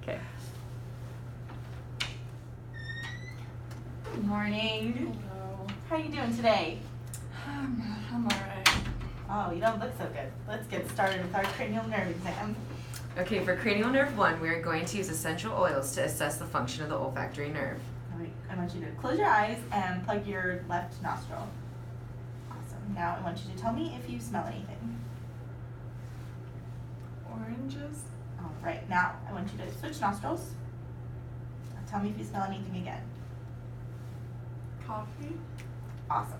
Okay. Good morning. Hello. How are you doing today? I'm alright. Oh, you don't look so good. Let's get started with our cranial nerve exam. Okay, for cranial nerve 1, we are going to use essential oils to assess the function of the olfactory nerve. All right, I want you to close your eyes and plug your left nostril. Awesome. Now I want you to tell me if you smell anything. Oranges? All right, now I want you to switch nostrils. Now tell me if you smell anything again. Coffee? Awesome.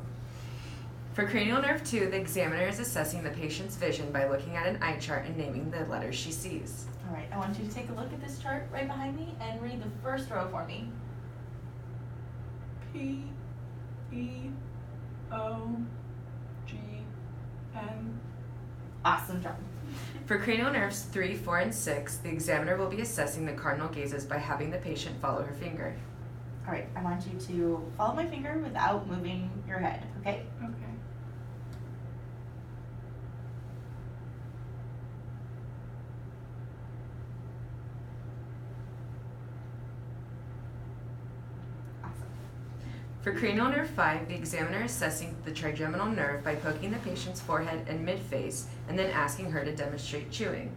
For cranial nerve 2, the examiner is assessing the patient's vision by looking at an eye chart and naming the letters she sees. All right, I want you to take a look at this chart right behind me and read the first row for me. P E O G N. Awesome job. For cranial nerves 3, 4, and 6, the examiner will be assessing the cardinal gazes by having the patient follow her finger. All right, I want you to follow my finger without moving your head, okay? Okay. Awesome. For cranial nerve 5, the examiner is assessing the trigeminal nerve by poking the patient's forehead and mid-face and then asking her to demonstrate chewing.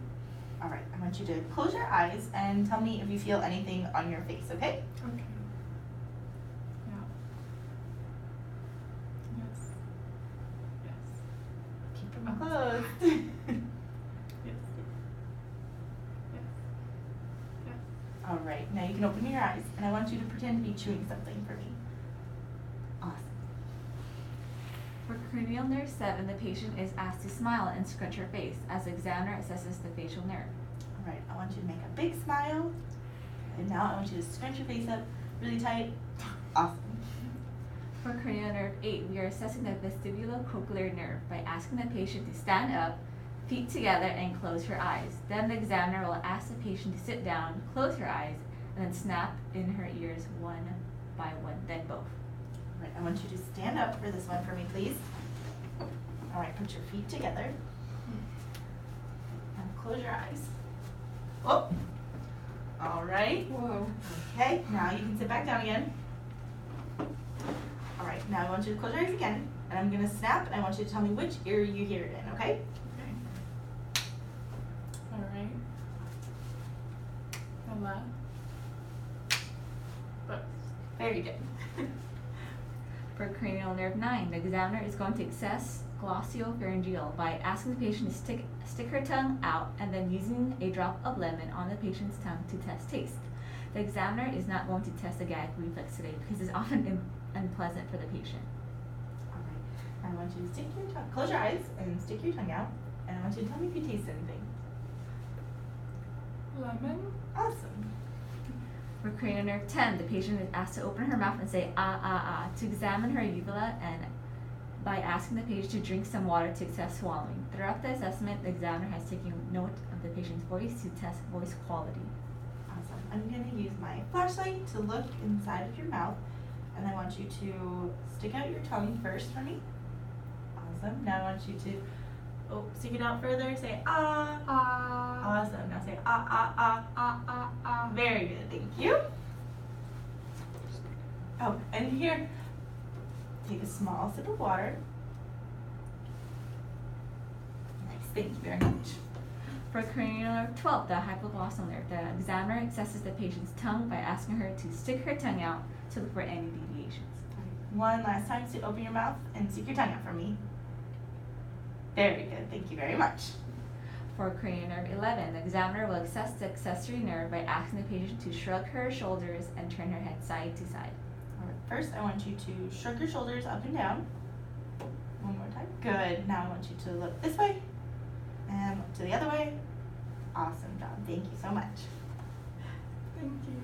All right, I want you to close your eyes and tell me if you feel anything on your face, okay? Okay. Yeah. Yes. Yes. Keep them closed. Yes. Yes. Yes. All right, now you can open your eyes and I want you to pretend to be chewing something for me. Awesome. For cranial nerve 7, the patient is asked to smile and scrunch her face as the examiner assesses the facial nerve. All right, I want you to make a big smile. And now I want you to scrunch your face up really tight. Awesome. For cranial nerve 8, we are assessing the vestibulocochlear nerve by asking the patient to stand up, feet together, and close her eyes. Then the examiner will ask the patient to sit down, close her eyes, and then snap in her ears one by one, then both. All right, I want you to stand up for this one for me, please. All right, put your feet together. And close your eyes. Oh. All right. Whoa. Okay, now you can sit back down again. All right, now I want you to close your eyes again, and I'm gonna snap, and I want you to tell me which ear you hear it in, okay? Okay. Alright. The left. But Very good. For cranial nerve 9, the examiner is going to assess glossopharyngeal by asking the patient to stick her tongue out and then using a drop of lemon on the patient's tongue to test taste. The examiner is not going to test the gag reflex today because it's often unpleasant for the patient. All right, I want you to stick your tongue, close your eyes and stick your tongue out, and I want you to tell me if you taste anything. lemon. Awesome. For cranial nerve 10, the patient is asked to open her mouth and say ah ah ah to examine her uvula and by asking the patient to drink some water to assess swallowing. Throughout the assessment, the examiner has taken note of the patient's voice to test voice quality. Awesome. I'm going to use my flashlight to look inside of your mouth, and I want you to stick out your tongue first for me. Awesome. Now I want you to stick it out further. Say ah. Ah. Awesome. Now say ah ah ah ah ah ah. Very good. Thank you. Oh, and here, take a small sip of water. Nice. Thank you very much. For cranial nerve 12, the hypoglossal nerve, the examiner assesses the patient's tongue by asking her to stick her tongue out to look for any deviations. One last time, so open your mouth and stick your tongue out for me. Very good. Thank you very much. For cranial nerve 11, the examiner will assess the accessory nerve by asking the patient to shrug her shoulders and turn her head side to side. All right, first, I want you to shrug your shoulders up and down. One more time. Good. Now I want you to look this way and look to the other way. Awesome job. Thank you so much. Thank you.